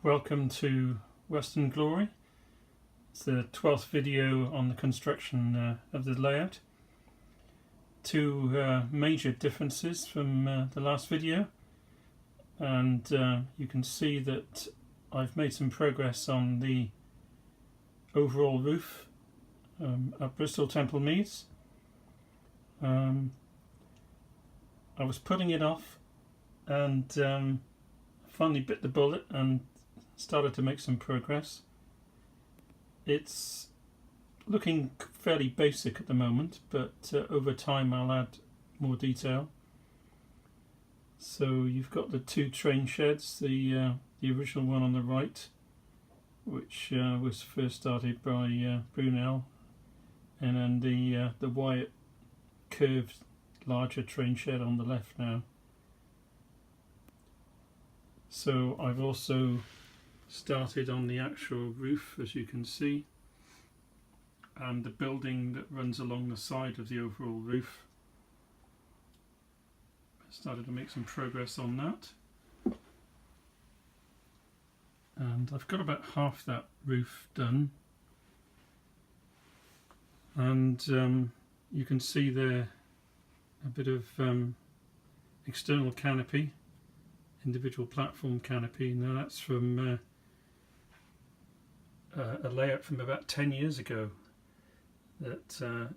Welcome to Western Glory. It's the 12th video on the construction of the layout. Two major differences from the last video, and you can see that I've made some progress on the overall roof at Bristol Temple Meads. I was putting it off and finally bit the bullet and started to make some progress. It's looking fairly basic at the moment, but over time I'll add more detail. So you've got the two train sheds, the original one on the right, which was first started by Brunel, and then the Wyatt curved larger train shed on the left now. So I've also started on the actual roof, as you can see, and the building that runs along the side of the overall roof. I started to make some progress on that, and I've got about half that roof done, and you can see there a bit of external canopy, individual platform canopy. Now that's from a layout from about 10 years ago that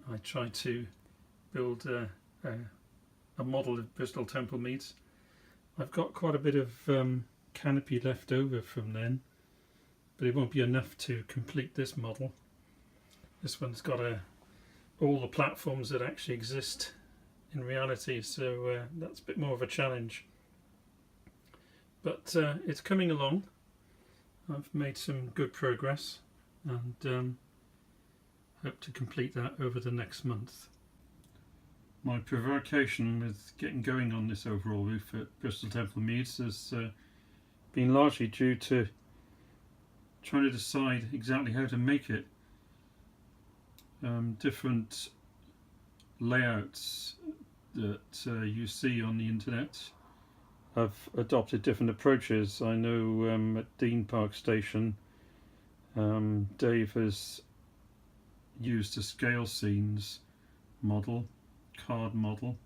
I tried to build a model of Bristol Temple Meads. I've got quite a bit of canopy left over from then, but it won't be enough to complete this model. This one's got all the platforms that actually exist in reality, so that's a bit more of a challenge. But it's coming along. I've made some good progress and hope to complete that over the next month. My provocation with getting going on this overall roof at Bristol Temple Meads has been largely due to trying to decide exactly how to make it. Different layouts that you see on the internet have adopted different approaches. I know at Dean Park Station, Dave has used a scale scenes model, card model.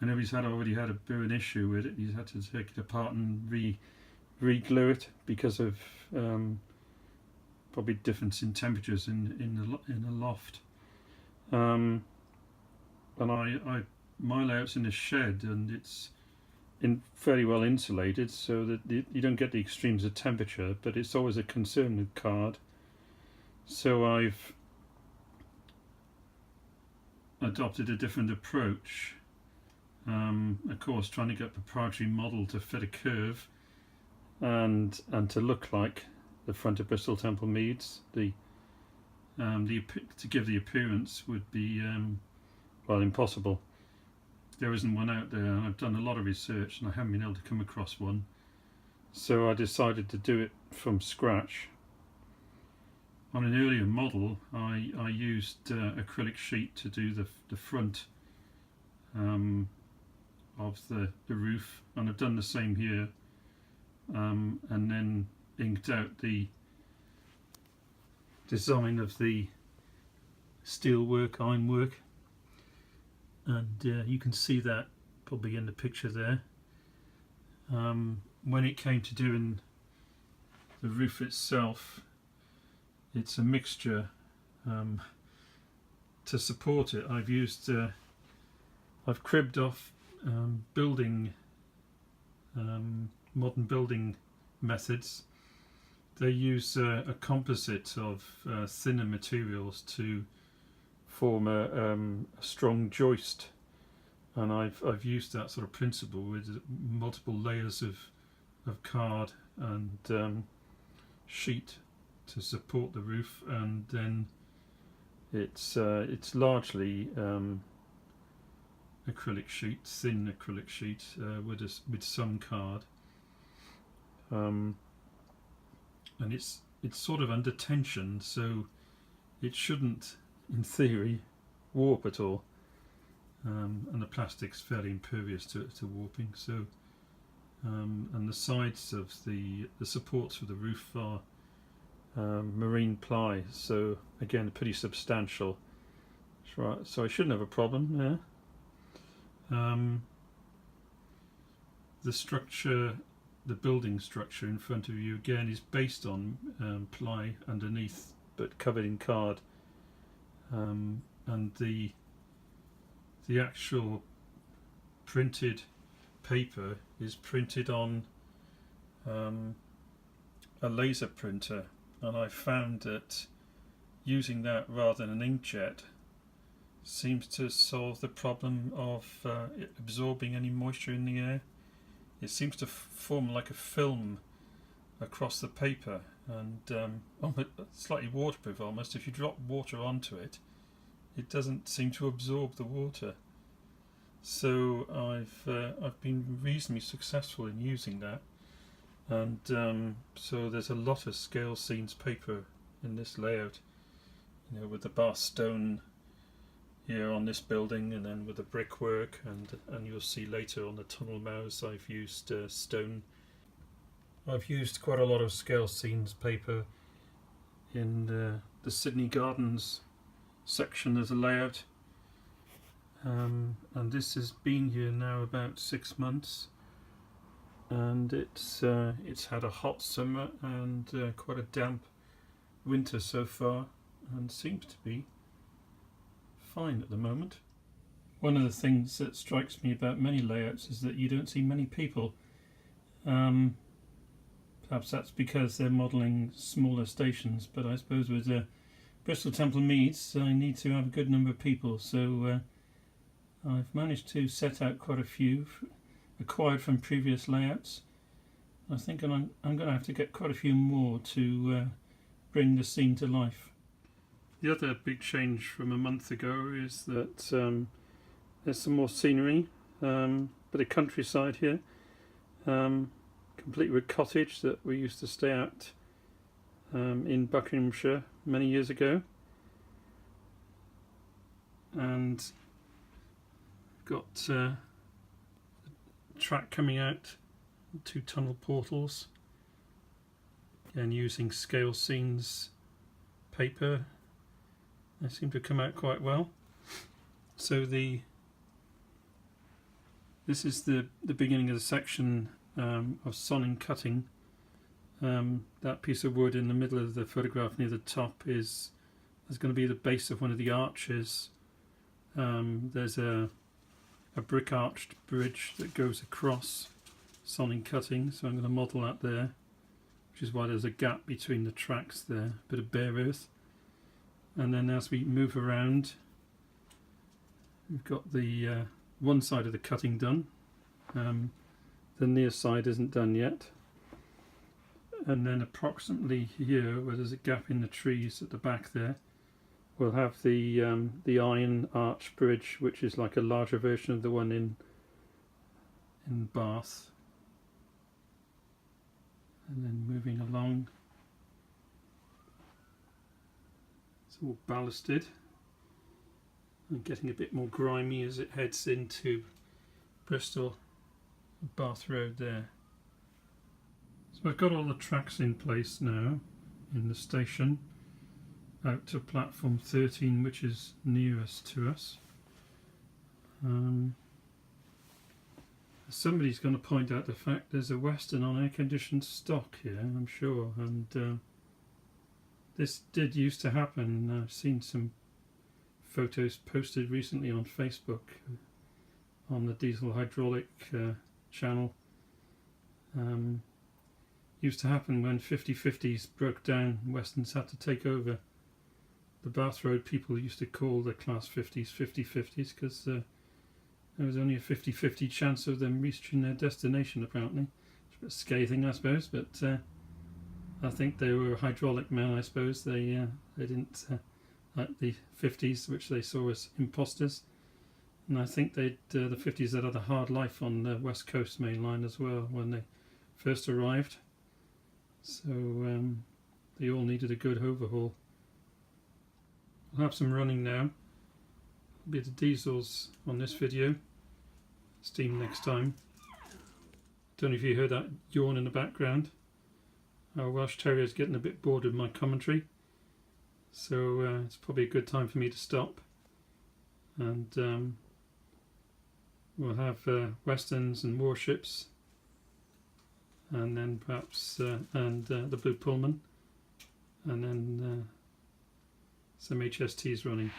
I know he's already had a bit of an issue with it. He's had to take it apart and re-glue it because of probably difference in temperatures in the loft. And my layout's in a shed, and it's fairly well insulated, so that you don't get the extremes of temperature, but it's always a concern with card. So I've adopted a different approach, of course trying to get a proprietary model to fit a curve and to look like the front of Bristol Temple Meads. To give the appearance would be well, impossible. There isn't one out there, and I've done a lot of research and I haven't been able to come across one. So I decided to do it from scratch. On an earlier model I used acrylic sheet to do the front of the roof, and I've done the same here, and then inked out the design of the steelwork, ironwork. And you can see that probably in the picture there. When it came to doing the roof itself, it's a mixture. To support it, I've cribbed off modern building methods. They use a composite of thinner materials to form a strong joist, and I've used that sort of principle with multiple layers of card and sheet to support the roof, and then it's largely acrylic sheet, thin acrylic sheet with some card, and it's sort of under tension, so it shouldn't, in theory, warp at all, and the plastic's fairly impervious to warping, so and the sides of the supports for the roof are marine ply, so again pretty substantial. Right, so I shouldn't have a problem there. The structure, the building structure in front of you again is based on ply underneath but covered in card, and the actual printed paper is printed on a laser printer, and I found that using that rather than an inkjet seems to solve the problem of it absorbing any moisture in the air. It seems to form like a film across the paper, and slightly waterproof almost. If you drop water onto it, it doesn't seem to absorb the water. So I've been reasonably successful in using that, and so there's a lot of scale scenes paper in this layout, you know, with the Bath stone here on this building, and then with the brickwork, and you'll see later on the tunnel mouths I've used stone. I've used quite a lot of scale scenes paper in the Sydney Gardens section of the layout, and this has been here now about 6 months, and it's had a hot summer and quite a damp winter so far, and seems to be fine at the moment. One of the things that strikes me about many layouts is that you don't see many people. Perhaps that's because they're modelling smaller stations, but I suppose with Bristol Temple Meads I need to have a good number of people, so I've managed to set out quite a few acquired from previous layouts. I think I'm going to have to get quite a few more to bring the scene to life. The other big change from a month ago is that there's some more scenery, bit of countryside here, complete with cottage that we used to stay at in Buckinghamshire many years ago, and got a track coming out, 2 tunnel portals, and using scale scenes paper. They seem to come out quite well. So this is the beginning of the section of sonning cutting. That piece of wood in the middle of the photograph near the top is going to be the base of one of the arches. There's a brick arched bridge that goes across sonning cutting, so I'm going to model that there, which is why there's a gap between the tracks there, a bit of bare earth. And then as we move around, we've got the one side of the cutting done. The near side isn't done yet. And then approximately here, where there's a gap in the trees at the back there, we'll have the iron arch bridge, which is like a larger version of the one in Bath. And then moving along, it's all ballasted and getting a bit more grimy as it heads into Bristol, Bath Road there. So I've got all the tracks in place now in the station out to platform 13, which is nearest to us. Somebody's going to point out the fact there's a Western on air-conditioned stock here, I'm sure, and this did used to happen. I've seen some photos posted recently on Facebook on the diesel hydraulic channel. Used to happen when 50/50s broke down. Westerns had to take over. The Bath Road people used to call the class 50s 50/50s because there was only a 50/50 chance of them reaching their destination, apparently. It's a bit scathing, I suppose, but I think they were hydraulic men, I suppose. They didn't like the 50s, which they saw as imposters. And I think the 50s had a hard life on the West Coast main line as well when they first arrived. So they all needed a good overhaul. I'll have some running now. A bit of diesels on this video. Steam next time. Don't know if you heard that yawn in the background. Our Welsh Terrier's getting a bit bored of my commentary, so it's probably a good time for me to stop. And we'll have westerns and warships, and then perhaps the Blue Pullman, and then some HSTs running.